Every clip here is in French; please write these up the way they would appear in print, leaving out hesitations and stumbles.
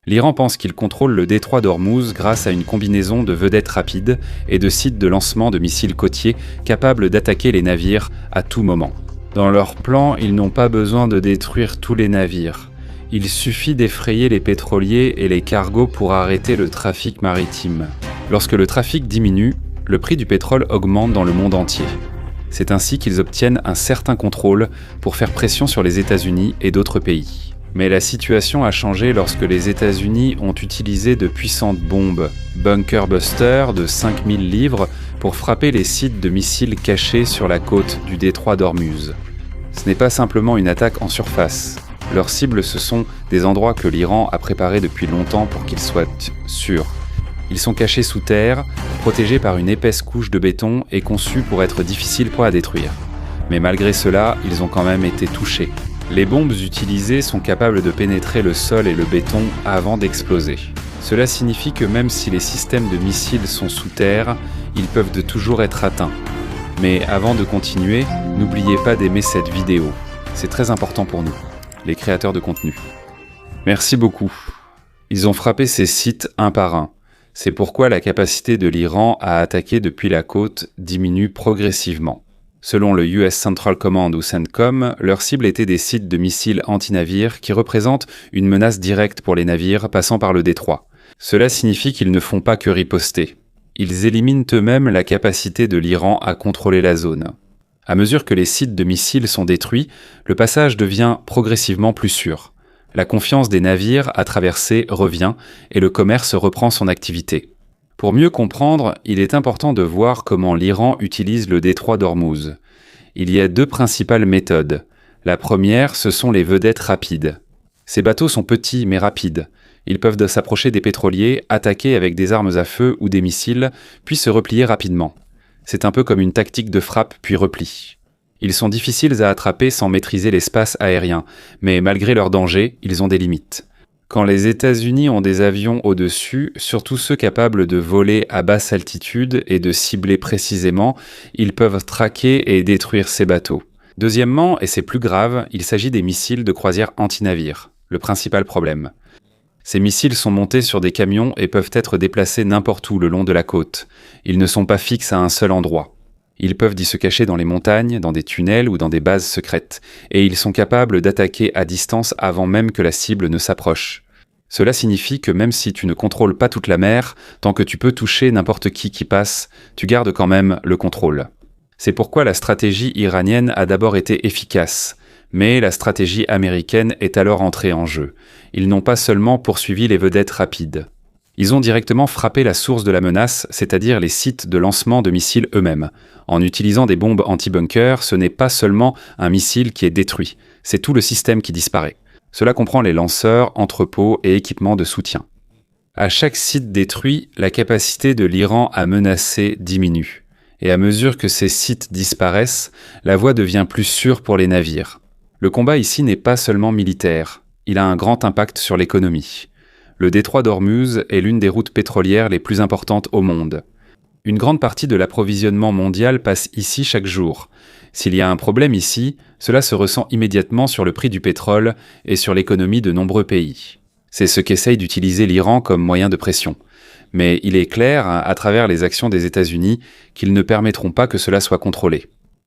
L'Iran pense qu'il contrôle le détroit d'Ormuz grâce à une combinaison de vedettes rapides et de sites de lancement de missiles côtiers capables d'attaquer les navires à tout moment. Dans leur plan, ils n'ont pas besoin de détruire tous les navires. Il suffit d'effrayer les pétroliers et les cargos pour arrêter le trafic maritime. Lorsque le trafic diminue, le prix du pétrole augmente dans le monde entier. C'est ainsi qu'ils obtiennent un certain contrôle pour faire pression sur les États-Unis et d'autres pays. Mais la situation a changé lorsque les États-Unis ont utilisé de puissantes bombes, Bunker Buster de 5000 livres, pour frapper les sites de missiles cachés sur la côte du détroit d'Ormuz. Ce n'est pas simplement une attaque en surface. Leurs cibles, ce sont des endroits que l'Iran a préparés depuis longtemps pour qu'ils soient sûrs. Ils sont cachés sous terre, protégés par une épaisse couche de béton et conçus pour être difficiles à détruire. Mais malgré cela, ils ont quand même été touchés. Les bombes utilisées sont capables de pénétrer le sol et le béton avant d'exploser. Cela signifie que même si les systèmes de missiles sont sous terre, ils peuvent toujours être atteints. Mais avant de continuer, n'oubliez pas d'aimer cette vidéo. C'est très important pour nous, les créateurs de contenu. Merci beaucoup. Ils ont frappé ces sites un par un. C'est pourquoi la capacité de l'Iran à attaquer depuis la côte diminue progressivement. Selon le US Central Command ou CENTCOM, leur cible était des sites de missiles anti-navires qui représentent une menace directe pour les navires passant par le détroit. Cela signifie qu'ils ne font pas que riposter. Ils éliminent eux-mêmes la capacité de l'Iran à contrôler la zone. À mesure que les sites de missiles sont détruits, le passage devient progressivement plus sûr. La confiance des navires à traverser revient et le commerce reprend son activité. Pour mieux comprendre, il est important de voir comment l'Iran utilise le détroit d'Ormuz. Il y a deux principales méthodes. La première, ce sont les vedettes rapides. Ces bateaux sont petits mais rapides. Ils peuvent s'approcher des pétroliers, attaquer avec des armes à feu ou des missiles, puis se replier rapidement. C'est un peu comme une tactique de frappe puis repli. Ils sont difficiles à attraper sans maîtriser l'espace aérien, mais malgré leur danger, ils ont des limites. Quand les États-Unis ont des avions au-dessus, surtout ceux capables de voler à basse altitude et de cibler précisément, ils peuvent traquer et détruire ces bateaux. Deuxièmement, et c'est plus grave, il s'agit des missiles de croisière anti-navires, le principal problème. Ces missiles sont montés sur des camions et peuvent être déplacés n'importe où le long de la côte. Ils ne sont pas fixes à un seul endroit. Ils peuvent y se cacher dans les montagnes, dans des tunnels ou dans des bases secrètes, et ils sont capables d'attaquer à distance avant même que la cible ne s'approche. Cela signifie que même si tu ne contrôles pas toute la mer, tant que tu peux toucher n'importe qui passe, tu gardes quand même le contrôle. C'est pourquoi la stratégie iranienne a d'abord été efficace, mais la stratégie américaine est alors entrée en jeu. Ils n'ont pas seulement poursuivi les vedettes rapides. Ils ont directement frappé la source de la menace, c'est-à-dire les sites de lancement de missiles eux-mêmes. En utilisant des bombes anti-bunker, ce n'est pas seulement un missile qui est détruit, c'est tout le système qui disparaît. Cela comprend les lanceurs, entrepôts et équipements de soutien. À chaque site détruit, la capacité de l'Iran à menacer diminue. Et à mesure que ces sites disparaissent, la voie devient plus sûre pour les navires. Le combat ici n'est pas seulement militaire, il a un grand impact sur l'économie. Le détroit d'Ormuz est l'une des routes pétrolières les plus importantes au monde. Une grande partie de l'approvisionnement mondial passe ici chaque jour. S'il y a un problème ici, cela se ressent immédiatement sur le prix du pétrole et sur l'économie de nombreux pays. C'est ce qu'essaye d'utiliser l'Iran comme moyen de pression. Mais il est clair, à travers les actions des États-Unis, qu'ils ne permettront pas que cela soit contrôlé.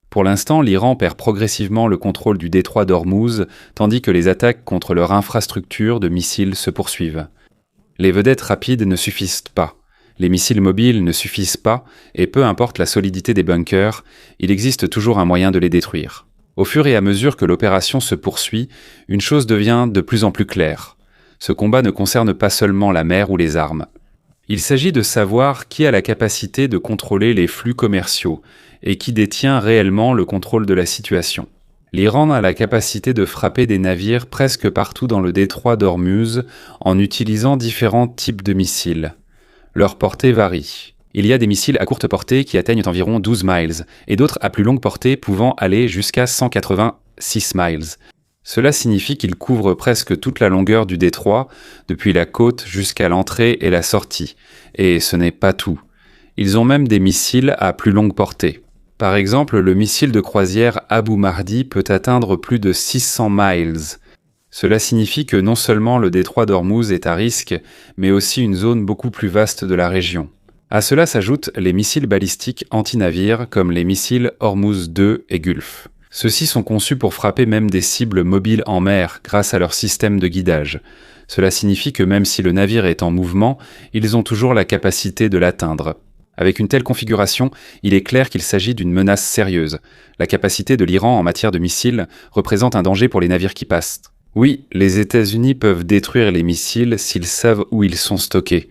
Pour l'instant, l'Iran perd progressivement le contrôle du détroit d'Ormuz, tandis que les attaques contre leur infrastructure de missiles se poursuivent. Les vedettes rapides ne suffisent pas. Les missiles mobiles ne suffisent pas, et peu importe la solidité des bunkers, il existe toujours un moyen de les détruire. Au fur et à mesure que l'opération se poursuit, une chose devient de plus en plus claire. Ce combat ne concerne pas seulement la mer ou les armes. Il s'agit de savoir qui a la capacité de contrôler les flux commerciaux, et qui détient réellement le contrôle de la situation. L'Iran a la capacité de frapper des navires presque partout dans le détroit d'Ormuz en utilisant différents types de missiles. Leur portée varie. Il y a des missiles à courte portée qui atteignent environ 12 miles, et d'autres à plus longue portée pouvant aller jusqu'à 186 miles. Cela signifie qu'ils couvrent presque toute la longueur du détroit, depuis la côte jusqu'à l'entrée et la sortie. Et ce n'est pas tout. Ils ont même des missiles à plus longue portée. Par exemple, le missile de croisière Abu Mahdi peut atteindre plus de 600 miles. Cela signifie que non seulement le détroit d'Ormuz est à risque, mais aussi une zone beaucoup plus vaste de la région. À cela s'ajoutent les missiles balistiques anti-navires comme les missiles Hormuz 2 et Gulf. Ceux-ci sont conçus pour frapper même des cibles mobiles en mer grâce à leur système de guidage. Cela signifie que même si le navire est en mouvement, ils ont toujours la capacité de l'atteindre. Avec une telle configuration, il est clair qu'il s'agit d'une menace sérieuse. La capacité de l'Iran en matière de missiles représente un danger pour les navires qui passent. Oui, les États-Unis peuvent détruire les missiles s'ils savent où ils sont stockés.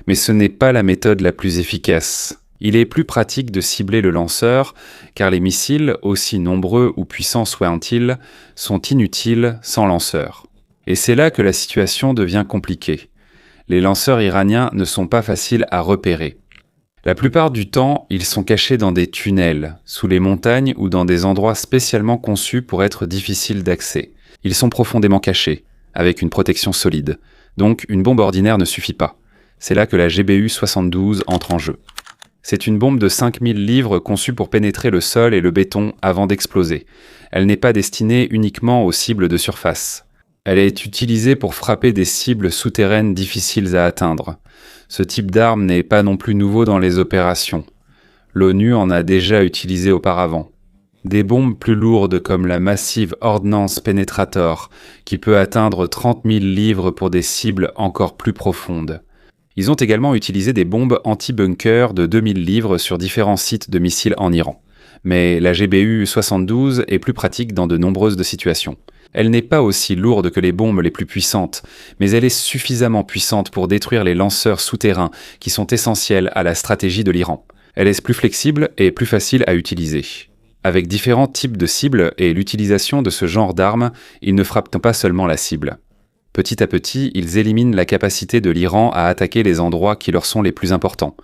Mais ce n'est pas la méthode la plus efficace. Il est plus pratique de cibler le lanceur, car les missiles, aussi nombreux ou puissants soient-ils, sont inutiles sans lanceur. Et c'est là que la situation devient compliquée. Les lanceurs iraniens ne sont pas faciles à repérer. La plupart du temps, ils sont cachés dans des tunnels, sous les montagnes ou dans des endroits spécialement conçus pour être difficiles d'accès. Ils sont profondément cachés, avec une protection solide. Donc une bombe ordinaire ne suffit pas. C'est là que la GBU-72 entre en jeu. C'est une bombe de 5000 livres conçue pour pénétrer le sol et le béton avant d'exploser. Elle n'est pas destinée uniquement aux cibles de surface. Elle est utilisée pour frapper des cibles souterraines difficiles à atteindre. Ce type d'arme n'est pas non plus nouveau dans les opérations. L'ONU en a déjà utilisé auparavant. Des bombes plus lourdes comme la Massive Ordnance Penetrator, qui peut atteindre 30 000 livres pour des cibles encore plus profondes. Ils ont également utilisé des bombes anti-bunker de 2000 livres sur différents sites de missiles en Iran. Mais la GBU-72 est plus pratique dans de nombreuses situations. Elle n'est pas aussi lourde que les bombes les plus puissantes, mais elle est suffisamment puissante pour détruire les lanceurs souterrains qui sont essentiels à la stratégie de l'Iran. Elle est plus flexible et plus facile à utiliser. Avec différents types de cibles et l'utilisation de ce genre d'armes, ils ne frappent pas seulement la cible. Petit à petit, ils éliminent la capacité de l'Iran à attaquer les endroits qui leur sont les plus importants.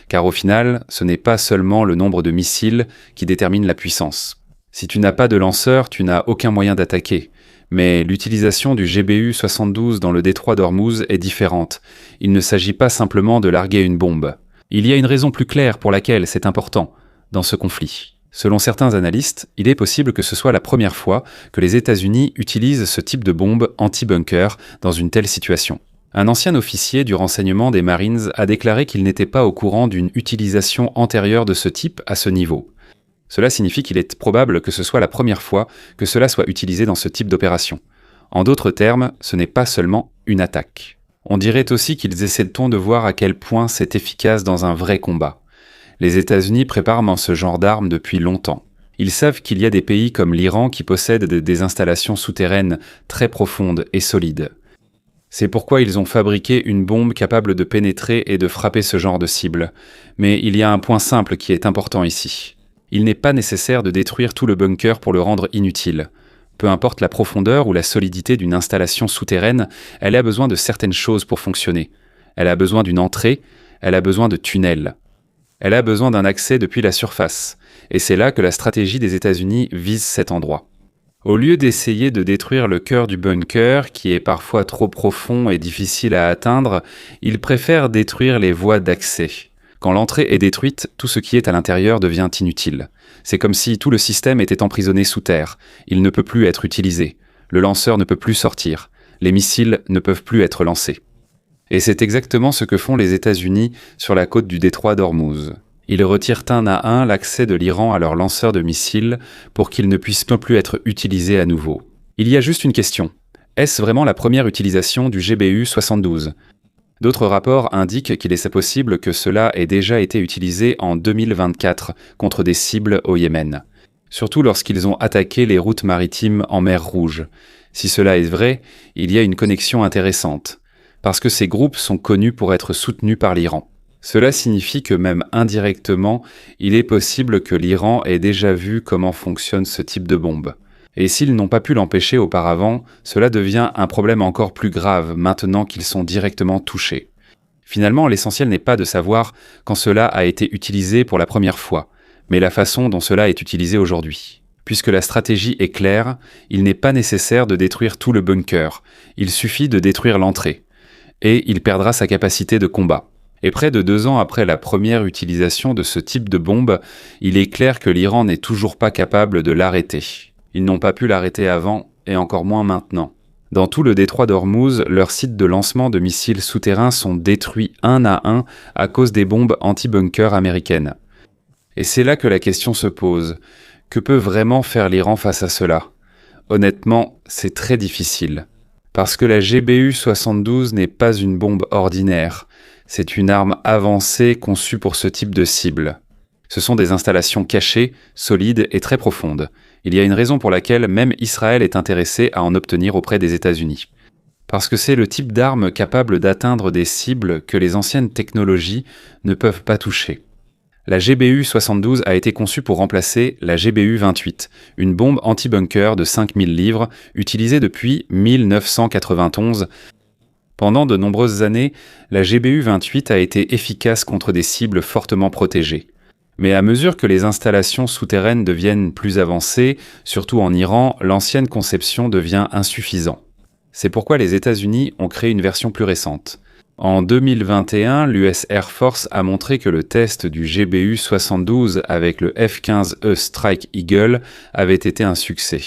Car au final, ce n'est pas seulement le nombre de missiles qui détermine la puissance. Si tu n'as pas de lanceur, tu n'as aucun moyen d'attaquer. Mais l'utilisation du GBU-72 dans le détroit d'Ormuz est différente. Il ne s'agit pas simplement de larguer une bombe. Il y a une raison plus claire pour laquelle c'est important dans ce conflit. Selon certains analystes, il est possible que ce soit la première fois que les États-Unis utilisent ce type de bombe anti-bunker dans une telle situation. Un ancien officier du renseignement des Marines a déclaré qu'il n'était pas au courant d'une utilisation antérieure de ce type à ce niveau. Cela signifie qu'il est probable que ce soit la première fois que cela soit utilisé dans ce type d'opération. En d'autres termes, ce n'est pas seulement une attaque. On dirait aussi qu'ils essaient de voir à quel point c'est efficace dans un vrai combat. Les États-Unis préparent ce genre d'armes depuis longtemps. Ils savent qu'il y a des pays comme l'Iran qui possèdent des installations souterraines très profondes et solides. C'est pourquoi ils ont fabriqué une bombe capable de pénétrer et de frapper ce genre de cible. Mais il y a un point simple qui est important ici. Il n'est pas nécessaire de détruire tout le bunker pour le rendre inutile. Peu importe la profondeur ou la solidité d'une installation souterraine, elle a besoin de certaines choses pour fonctionner. Elle a besoin d'une entrée, elle a besoin de tunnels. Elle a besoin d'un accès depuis la surface, et c'est là que la stratégie des États-Unis vise cet endroit. Au lieu d'essayer de détruire le cœur du bunker, qui est parfois trop profond et difficile à atteindre, ils préfèrent détruire les voies d'accès. Quand l'entrée est détruite, tout ce qui est à l'intérieur devient inutile. C'est comme si tout le système était emprisonné sous terre. Il ne peut plus être utilisé. Le lanceur ne peut plus sortir. Les missiles ne peuvent plus être lancés. Et c'est exactement ce que font les États-Unis sur la côte du détroit d'Ormuz. Ils retirent un à un l'accès de l'Iran à leurs lanceurs de missiles pour qu'ils ne puissent plus être utilisés à nouveau. Il y a juste une question. Est-ce vraiment la première utilisation du GBU-72 ? D'autres rapports indiquent qu'il est possible que cela ait déjà été utilisé en 2024 contre des cibles au Yémen. Surtout lorsqu'ils ont attaqué les routes maritimes en mer Rouge. Si cela est vrai, il y a une connexion intéressante. Parce que ces groupes sont connus pour être soutenus par l'Iran. Cela signifie que même indirectement, il est possible que l'Iran ait déjà vu comment fonctionne ce type de bombe. Et s'ils n'ont pas pu l'empêcher auparavant, cela devient un problème encore plus grave maintenant qu'ils sont directement touchés. Finalement, l'essentiel n'est pas de savoir quand cela a été utilisé pour la première fois, mais la façon dont cela est utilisé aujourd'hui. Puisque la stratégie est claire, il n'est pas nécessaire de détruire tout le bunker, il suffit de détruire l'entrée. Et il perdra sa capacité de combat. Et près de 2 ans après la première utilisation de ce type de bombe, il est clair que l'Iran n'est toujours pas capable de l'arrêter. Ils n'ont pas pu l'arrêter avant, et encore moins maintenant. Dans tout le détroit d'Ormuz, leurs sites de lancement de missiles souterrains sont détruits un à un à cause des bombes anti-bunker américaines. Et c'est là que la question se pose. Que peut vraiment faire l'Iran face à cela ? Honnêtement, c'est très difficile. Parce que la GBU-72 n'est pas une bombe ordinaire. C'est une arme avancée conçue pour ce type de cible. Ce sont des installations cachées, solides et très profondes. Il y a une raison pour laquelle même Israël est intéressé à en obtenir auprès des États-Unis. Parce que c'est le type d'arme capable d'atteindre des cibles que les anciennes technologies ne peuvent pas toucher. La GBU-72 a été conçue pour remplacer la GBU-28, une bombe anti-bunker de 5000 livres utilisée depuis 1991. Pendant de nombreuses années, la GBU-28 a été efficace contre des cibles fortement protégées. Mais à mesure que les installations souterraines deviennent plus avancées, surtout en Iran, l'ancienne conception devient insuffisante. C'est pourquoi les États-Unis ont créé une version plus récente. En 2021, l'US Air Force a montré que le test du GBU-72 avec le F-15E Strike Eagle avait été un succès.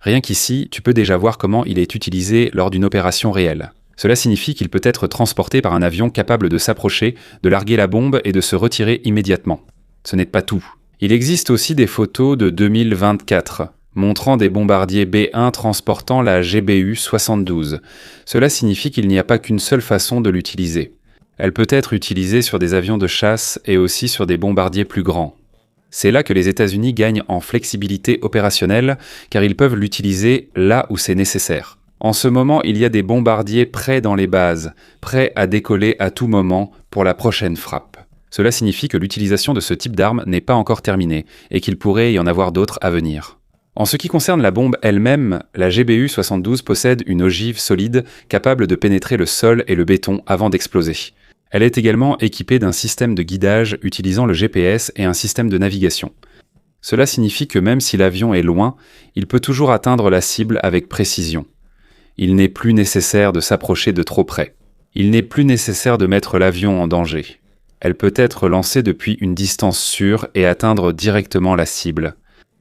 Rien qu'ici, tu peux déjà voir comment il est utilisé lors d'une opération réelle. Cela signifie qu'il peut être transporté par un avion capable de s'approcher, de larguer la bombe et de se retirer immédiatement. Ce n'est pas tout. Il existe aussi des photos de 2024, montrant des bombardiers B-1 transportant la GBU-72. Cela signifie qu'il n'y a pas qu'une seule façon de l'utiliser. Elle peut être utilisée sur des avions de chasse et aussi sur des bombardiers plus grands. C'est là que les États-Unis gagnent en flexibilité opérationnelle, car ils peuvent l'utiliser là où c'est nécessaire. En ce moment, il y a des bombardiers prêts dans les bases, prêts à décoller à tout moment pour la prochaine frappe. Cela signifie que l'utilisation de ce type d'arme n'est pas encore terminée et qu'il pourrait y en avoir d'autres à venir. En ce qui concerne la bombe elle-même, la GBU-72 possède une ogive solide capable de pénétrer le sol et le béton avant d'exploser. Elle est également équipée d'un système de guidage utilisant le GPS et un système de navigation. Cela signifie que même si l'avion est loin, il peut toujours atteindre la cible avec précision. Il n'est plus nécessaire de s'approcher de trop près. Il n'est plus nécessaire de mettre l'avion en danger. Elle peut être lancée depuis une distance sûre et atteindre directement la cible.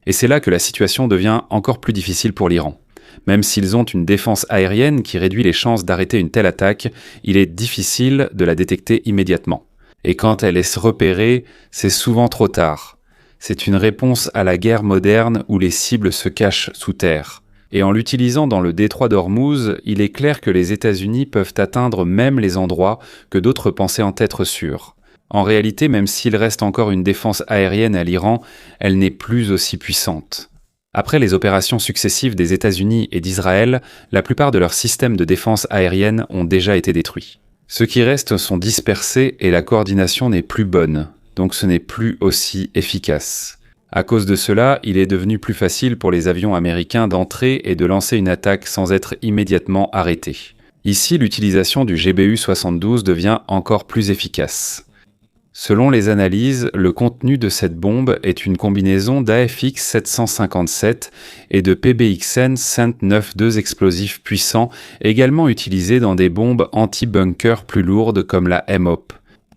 Et c'est là que la situation devient encore plus difficile pour l'Iran. Même s'ils ont une défense aérienne qui réduit les chances d'arrêter une telle attaque, il est difficile de la détecter immédiatement. Et quand elle est repérée, c'est souvent trop tard. C'est une réponse à la guerre moderne où les cibles se cachent sous terre. Et en l'utilisant dans le détroit d'Ormuz, il est clair que les États-Unis peuvent atteindre même les endroits que d'autres pensaient en être sûrs. En réalité, même s'il reste encore une défense aérienne à l'Iran, elle n'est plus aussi puissante. Après les opérations successives des États-Unis et d'Israël, la plupart de leurs systèmes de défense aérienne ont déjà été détruits. Ceux qui restent sont dispersés et la coordination n'est plus bonne, donc ce n'est plus aussi efficace. À cause de cela, il est devenu plus facile pour les avions américains d'entrer et de lancer une attaque sans être immédiatement arrêtés. Ici, l'utilisation du GBU-72 devient encore plus efficace. Selon les analyses, le contenu de cette bombe est une combinaison d'AFX 757 et de PBXN 592 explosifs puissants, également utilisés dans des bombes anti-bunker plus lourdes comme la MOP.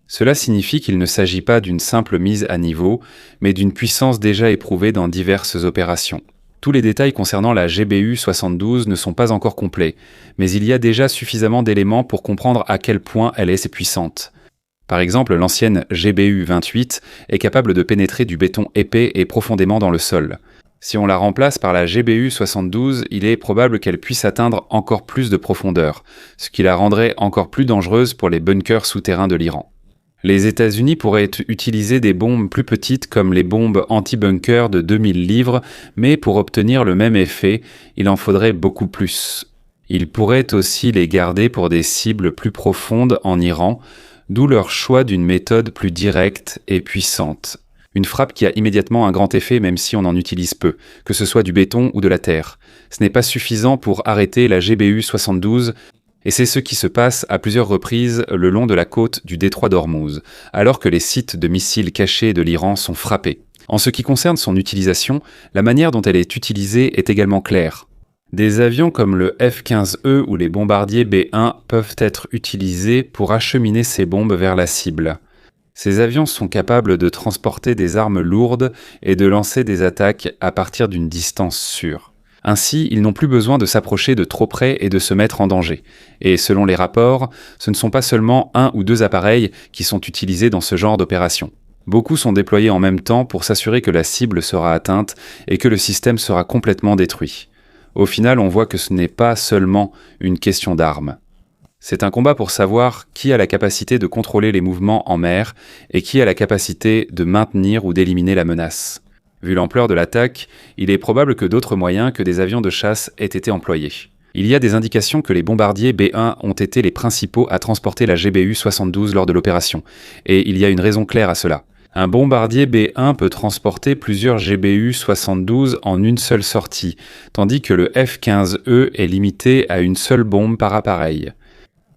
Cela signifie qu'il ne s'agit pas d'une simple mise à niveau, mais d'une puissance déjà éprouvée dans diverses opérations. Tous les détails concernant la GBU-72 ne sont pas encore complets, mais il y a déjà suffisamment d'éléments pour comprendre à quel point elle est si puissante. Par exemple, l'ancienne GBU-28 est capable de pénétrer du béton épais et profondément dans le sol. Si on la remplace par la GBU-72, il est probable qu'elle puisse atteindre encore plus de profondeur, ce qui la rendrait encore plus dangereuse pour les bunkers souterrains de l'Iran. Les États-Unis pourraient utiliser des bombes plus petites comme les bombes anti-bunker de 2000 livres, mais pour obtenir le même effet, il en faudrait beaucoup plus. Ils pourraient aussi les garder pour des cibles plus profondes en Iran, d'où leur choix d'une méthode plus directe et puissante. Une frappe qui a immédiatement un grand effet même si on en utilise peu, que ce soit du béton ou de la terre. Ce n'est pas suffisant pour arrêter la GBU-72, et c'est ce qui se passe à plusieurs reprises le long de la côte du détroit d'Ormuz, alors que les sites de missiles cachés de l'Iran sont frappés. En ce qui concerne son utilisation, la manière dont elle est utilisée est également claire. Des avions comme le F-15E ou les bombardiers B-1 peuvent être utilisés pour acheminer ces bombes vers la cible. Ces avions sont capables de transporter des armes lourdes et de lancer des attaques à partir d'une distance sûre. Ainsi, ils n'ont plus besoin de s'approcher de trop près et de se mettre en danger. Et selon les rapports, ce ne sont pas seulement 1 ou 2 appareils qui sont utilisés dans ce genre d'opération. Beaucoup sont déployés en même temps pour s'assurer que la cible sera atteinte et que le système sera complètement détruit. Au final, on voit que ce n'est pas seulement une question d'armes. C'est un combat pour savoir qui a la capacité de contrôler les mouvements en mer et qui a la capacité de maintenir ou d'éliminer la menace. Vu l'ampleur de l'attaque, il est probable que d'autres moyens que des avions de chasse aient été employés. Il y a des indications que les bombardiers B-1 ont été les principaux à transporter la GBU-72 lors de l'opération, et il y a une raison claire à cela. Un bombardier B-1 peut transporter plusieurs GBU-72 en une seule sortie, tandis que le F-15E est limité à une seule bombe par appareil.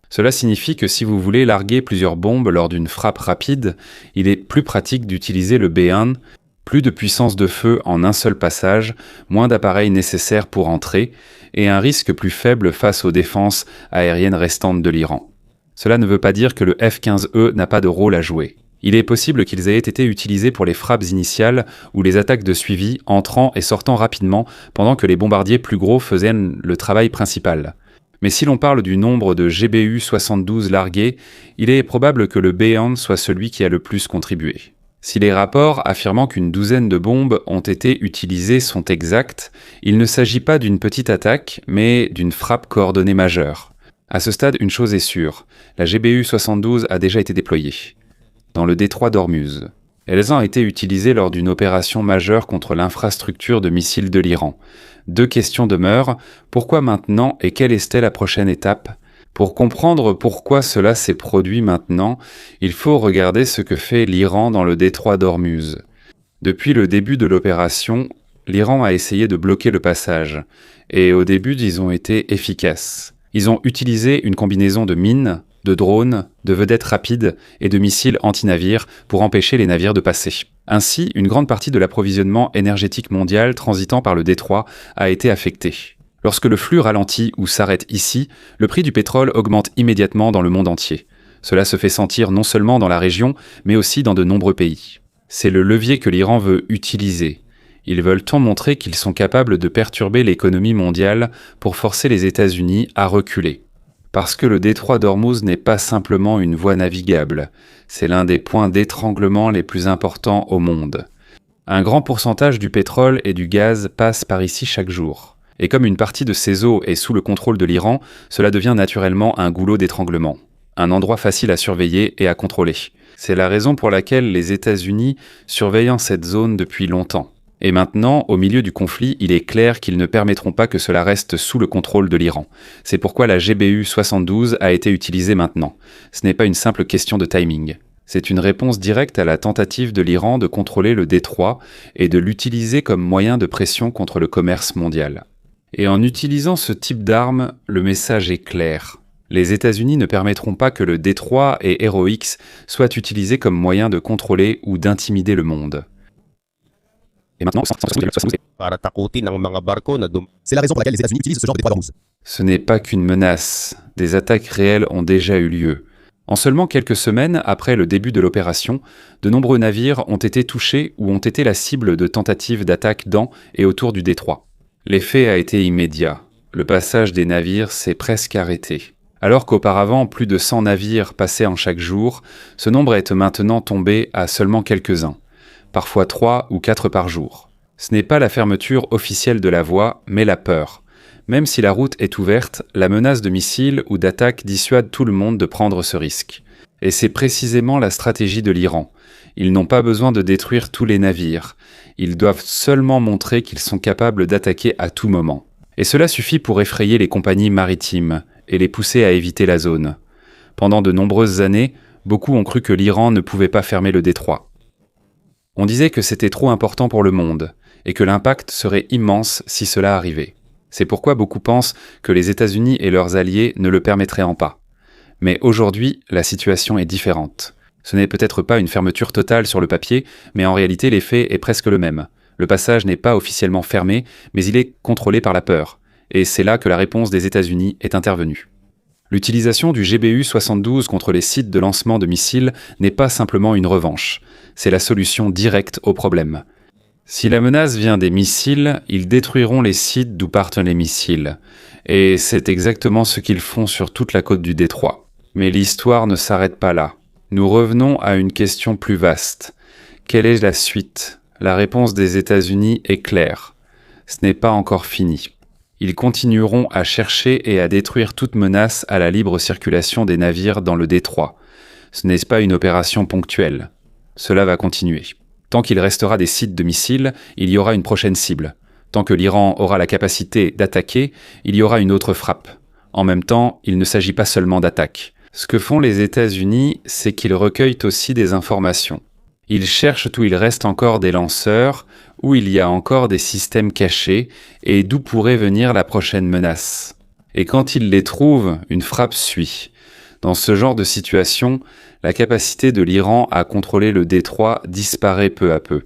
Cela signifie que si vous voulez larguer plusieurs bombes lors d'une frappe rapide, il est plus pratique d'utiliser le B-1, plus de puissance de feu en un seul passage, moins d'appareils nécessaires pour entrer, et un risque plus faible face aux défenses aériennes restantes de l'Iran. Cela ne veut pas dire que le F-15E n'a pas de rôle à jouer. Il est possible qu'ils aient été utilisés pour les frappes initiales ou les attaques de suivi, entrant et sortant rapidement pendant que les bombardiers plus gros faisaient le travail principal. Mais si l'on parle du nombre de GBU-72 largués, il est probable que le B-1 soit celui qui a le plus contribué. Si les rapports affirmant qu'une douzaine de bombes ont été utilisées sont exacts, il ne s'agit pas d'une petite attaque, mais d'une frappe coordonnée majeure. À ce stade, une chose est sûre, la GBU-72 a déjà été déployée, dans le détroit d'Ormuz. Elles ont été utilisées lors d'une opération majeure contre l'infrastructure de missiles de l'Iran. 2 questions demeurent, pourquoi maintenant et quelle est la prochaine étape ? Pour comprendre pourquoi cela s'est produit maintenant, il faut regarder ce que fait l'Iran dans le détroit d'Ormuz. Depuis le début de l'opération, l'Iran a essayé de bloquer le passage, et au début ils ont été efficaces. Ils ont utilisé une combinaison de mines, de drones, de vedettes rapides et de missiles anti-navires pour empêcher les navires de passer. Ainsi, une grande partie de l'approvisionnement énergétique mondial transitant par le détroit a été affectée. Lorsque le flux ralentit ou s'arrête ici, le prix du pétrole augmente immédiatement dans le monde entier. Cela se fait sentir non seulement dans la région, mais aussi dans de nombreux pays. C'est le levier que l'Iran veut utiliser. Ils veulent tant montrer qu'ils sont capables de perturber l'économie mondiale pour forcer les États-Unis à reculer. Parce que le détroit d'Ormuz n'est pas simplement une voie navigable, c'est l'un des points d'étranglement les plus importants au monde. Un grand pourcentage du pétrole et du gaz passe par ici chaque jour. Et comme une partie de ces eaux est sous le contrôle de l'Iran, cela devient naturellement un goulot d'étranglement. Un endroit facile à surveiller et à contrôler. C'est la raison pour laquelle les États-Unis surveillent cette zone depuis longtemps. Et maintenant, au milieu du conflit, il est clair qu'ils ne permettront pas que cela reste sous le contrôle de l'Iran. C'est pourquoi la GBU-72 a été utilisée maintenant. Ce n'est pas une simple question de timing. C'est une réponse directe à la tentative de l'Iran de contrôler le détroit et de l'utiliser comme moyen de pression contre le commerce mondial. Et en utilisant ce type d'armes, le message est clair. Les États-Unis ne permettront pas que le détroit et HeroX soient utilisés comme moyen de contrôler ou d'intimider le monde. Et maintenant, c'est la raison pour laquelle les États-Unis utilisent ce genre de détroit d'Ormuz. Ce n'est pas qu'une menace. Des attaques réelles ont déjà eu lieu. En seulement quelques semaines après le début de l'opération, de nombreux navires ont été touchés ou ont été la cible de tentatives d'attaque dans et autour du détroit. L'effet a été immédiat. Le passage des navires s'est presque arrêté. Alors qu'auparavant, plus de 100 navires passaient en chaque jour, ce nombre est maintenant tombé à seulement quelques-uns, parfois 3 ou 4 par jour. Ce n'est pas la fermeture officielle de la voie, mais la peur. Même si la route est ouverte, la menace de missiles ou d'attaques dissuade tout le monde de prendre ce risque. Et c'est précisément la stratégie de l'Iran. Ils n'ont pas besoin de détruire tous les navires. Ils doivent seulement montrer qu'ils sont capables d'attaquer à tout moment. Et cela suffit pour effrayer les compagnies maritimes et les pousser à éviter la zone. Pendant de nombreuses années, beaucoup ont cru que l'Iran ne pouvait pas fermer le détroit. On disait que c'était trop important pour le monde, et que l'impact serait immense si cela arrivait. C'est pourquoi beaucoup pensent que les États-Unis et leurs alliés ne le permettraient pas. Mais aujourd'hui, la situation est différente. Ce n'est peut-être pas une fermeture totale sur le papier, mais en réalité l'effet est presque le même. Le passage n'est pas officiellement fermé, mais il est contrôlé par la peur. Et c'est là que la réponse des États-Unis est intervenue. L'utilisation du GBU-72 contre les sites de lancement de missiles n'est pas simplement une revanche. C'est la solution directe au problème. Si la menace vient des missiles, ils détruiront les sites d'où partent les missiles. Et c'est exactement ce qu'ils font sur toute la côte du détroit. Mais l'histoire ne s'arrête pas là. Nous revenons à une question plus vaste. Quelle est la suite ? La réponse des États-Unis est claire. Ce n'est pas encore fini. Ils continueront à chercher et à détruire toute menace à la libre circulation des navires dans le détroit. Ce n'est pas une opération ponctuelle. Cela va continuer. Tant qu'il restera des sites de missiles, il y aura une prochaine cible. Tant que l'Iran aura la capacité d'attaquer, il y aura une autre frappe. En même temps, il ne s'agit pas seulement d'attaque. Ce que font les États-Unis, c'est qu'ils recueillent aussi des informations. Ils cherchent où il reste encore des lanceurs, où il y a encore des systèmes cachés, et d'où pourrait venir la prochaine menace. Et quand ils les trouvent, une frappe suit. Dans ce genre de situation, la capacité de l'Iran à contrôler le détroit disparaît peu à peu.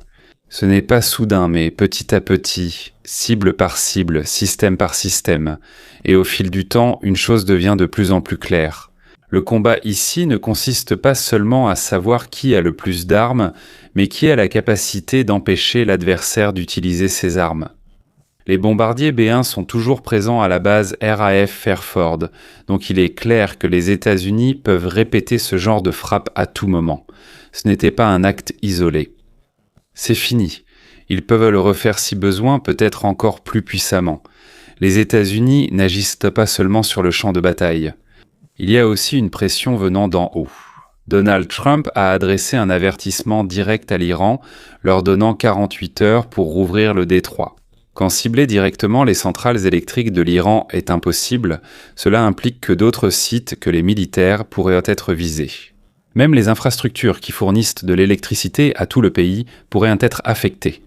Ce n'est pas soudain, mais petit à petit, cible par cible, système par système. Et au fil du temps, une chose devient de plus en plus claire. Le combat ici ne consiste pas seulement à savoir qui a le plus d'armes, mais qui a la capacité d'empêcher l'adversaire d'utiliser ses armes. Les bombardiers B-1 sont toujours présents à la base RAF Fairford, donc il est clair que les États-Unis peuvent répéter ce genre de frappe à tout moment. Ce n'était pas un acte isolé. C'est fini. Ils peuvent le refaire si besoin, peut-être encore plus puissamment. Les États-Unis n'agissent pas seulement sur le champ de bataille. Il y a aussi une pression venant d'en haut. Donald Trump a adressé un avertissement direct à l'Iran, leur donnant 48 heures pour rouvrir le détroit. Quand cibler directement les centrales électriques de l'Iran est impossible, cela implique que d'autres sites que les militaires pourraient être visés. Même les infrastructures qui fournissent de l'électricité à tout le pays pourraient être affectées.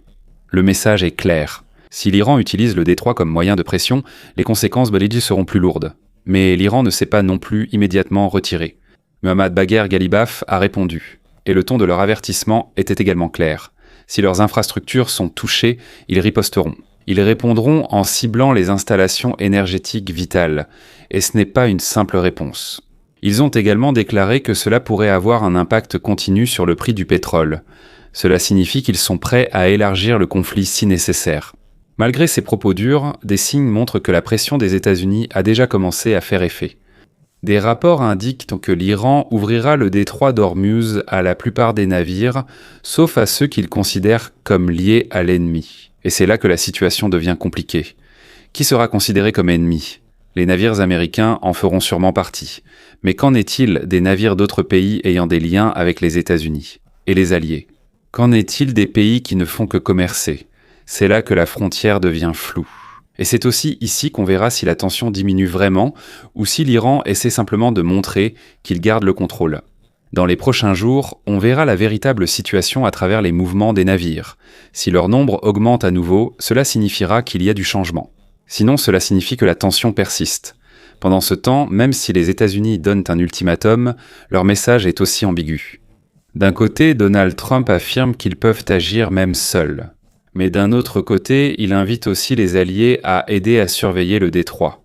Le message est clair. Si l'Iran utilise le détroit comme moyen de pression, les conséquences politiques seront plus lourdes. Mais l'Iran ne s'est pas non plus immédiatement retiré. Mohammad Bagher Ghalibaf a répondu, et le ton de leur avertissement était également clair. Si leurs infrastructures sont touchées, ils riposteront. Ils répondront en ciblant les installations énergétiques vitales, et ce n'est pas une simple réponse. Ils ont également déclaré que cela pourrait avoir un impact continu sur le prix du pétrole. Cela signifie qu'ils sont prêts à élargir le conflit si nécessaire. Malgré ces propos durs, des signes montrent que la pression des États-Unis a déjà commencé à faire effet. Des rapports indiquent que l'Iran ouvrira le détroit d'Ormuz à la plupart des navires, sauf à ceux qu'ils considèrent comme liés à l'ennemi. Et c'est là que la situation devient compliquée. Qui sera considéré comme ennemi ? Les navires américains en feront sûrement partie. Mais qu'en est-il des navires d'autres pays ayant des liens avec les États-Unis ? Et les alliés ? Qu'en est-il des pays qui ne font que commercer ? C'est là que la frontière devient floue. Et c'est aussi ici qu'on verra si la tension diminue vraiment ou si l'Iran essaie simplement de montrer qu'il garde le contrôle. Dans les prochains jours, on verra la véritable situation à travers les mouvements des navires. Si leur nombre augmente à nouveau, cela signifiera qu'il y a du changement. Sinon, cela signifie que la tension persiste. Pendant ce temps, même si les États-Unis donnent un ultimatum, leur message est aussi ambigu. D'un côté, Donald Trump affirme qu'ils peuvent agir même seuls. Mais d'un autre côté, il invite aussi les alliés à aider à surveiller le détroit.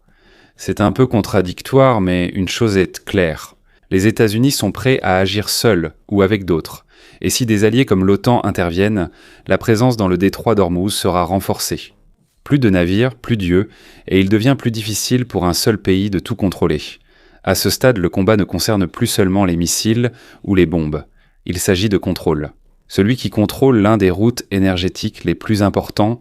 C'est un peu contradictoire, mais une chose est claire. Les États-Unis sont prêts à agir seuls ou avec d'autres. Et si des alliés comme l'OTAN interviennent, la présence dans le détroit d'Ormuz sera renforcée. Plus de navires, plus d'yeux, et il devient plus difficile pour un seul pays de tout contrôler. À ce stade, le combat ne concerne plus seulement les missiles ou les bombes. Il s'agit de contrôle. Celui qui contrôle l'un des routes énergétiques les plus importantes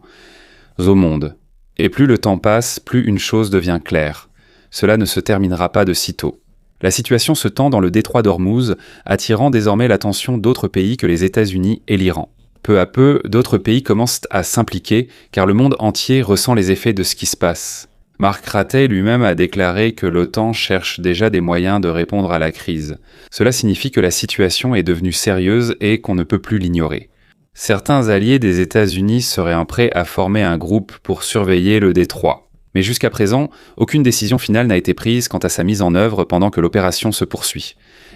au monde. Et plus le temps passe, plus une chose devient claire. Cela ne se terminera pas de sitôt. La situation se tend dans le détroit d'Ormuz, attirant désormais l'attention d'autres pays que les États-Unis et l'Iran. Peu à peu, d'autres pays commencent à s'impliquer, car le monde entier ressent les effets de ce qui se passe. Mark Ratey lui-même a déclaré que l'OTAN cherche déjà des moyens de répondre à la crise. Cela signifie que la situation est devenue sérieuse et qu'on ne peut plus l'ignorer. Certains alliés des États-Unis seraient prêts à former un groupe pour surveiller le détroit. Mais jusqu'à présent, aucune décision finale n'a été prise quant à sa mise en œuvre pendant que l'opération se poursuit.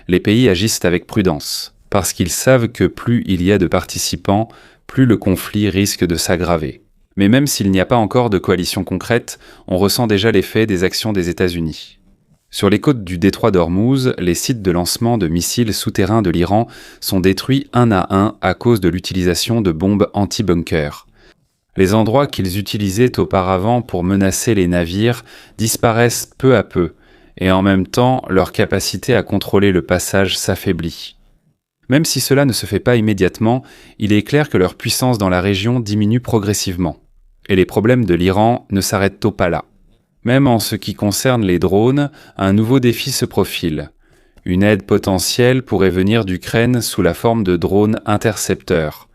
Les pays agissent avec prudence, parce qu'ils savent que plus il y a de participants, plus le conflit risque de s'aggraver. Mais même s'il n'y a pas encore de coalition concrète, on ressent déjà l'effet des actions des États-Unis. Sur les côtes du détroit d'Ormuz, les sites de lancement de missiles souterrains de l'Iran sont détruits un à cause de l'utilisation de bombes anti-bunker. Les endroits qu'ils utilisaient auparavant pour menacer les navires disparaissent peu à peu, et en même temps, leur capacité à contrôler le passage s'affaiblit. Même si cela ne se fait pas immédiatement, il est clair que leur puissance dans la région diminue progressivement. Et les problèmes de l'Iran ne s'arrêtent pas là. Même en ce qui concerne les drones, un nouveau défi se profile. Une aide potentielle pourrait venir d'Ukraine sous la forme de drones intercepteurs.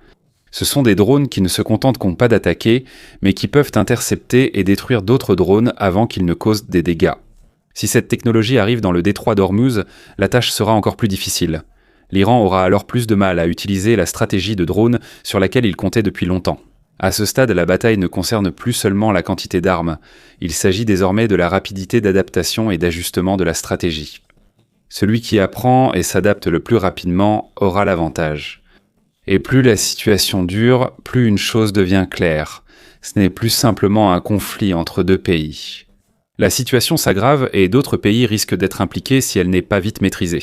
Ce sont des drones qui ne se contentent pas d'attaquer, mais qui peuvent intercepter et détruire d'autres drones avant qu'ils ne causent des dégâts. Si cette technologie arrive dans le détroit d'Ormuz, la tâche sera encore plus difficile. L'Iran aura alors plus de mal à utiliser la stratégie de drone sur laquelle il comptait depuis longtemps. À ce stade, la bataille ne concerne plus seulement la quantité d'armes, il s'agit désormais de la rapidité d'adaptation et d'ajustement de la stratégie. Celui qui apprend et s'adapte le plus rapidement aura l'avantage. Et plus la situation dure, plus une chose devient claire. Ce n'est plus simplement un conflit entre deux pays. La situation s'aggrave et d'autres pays risquent d'être impliqués si elle n'est pas vite maîtrisée.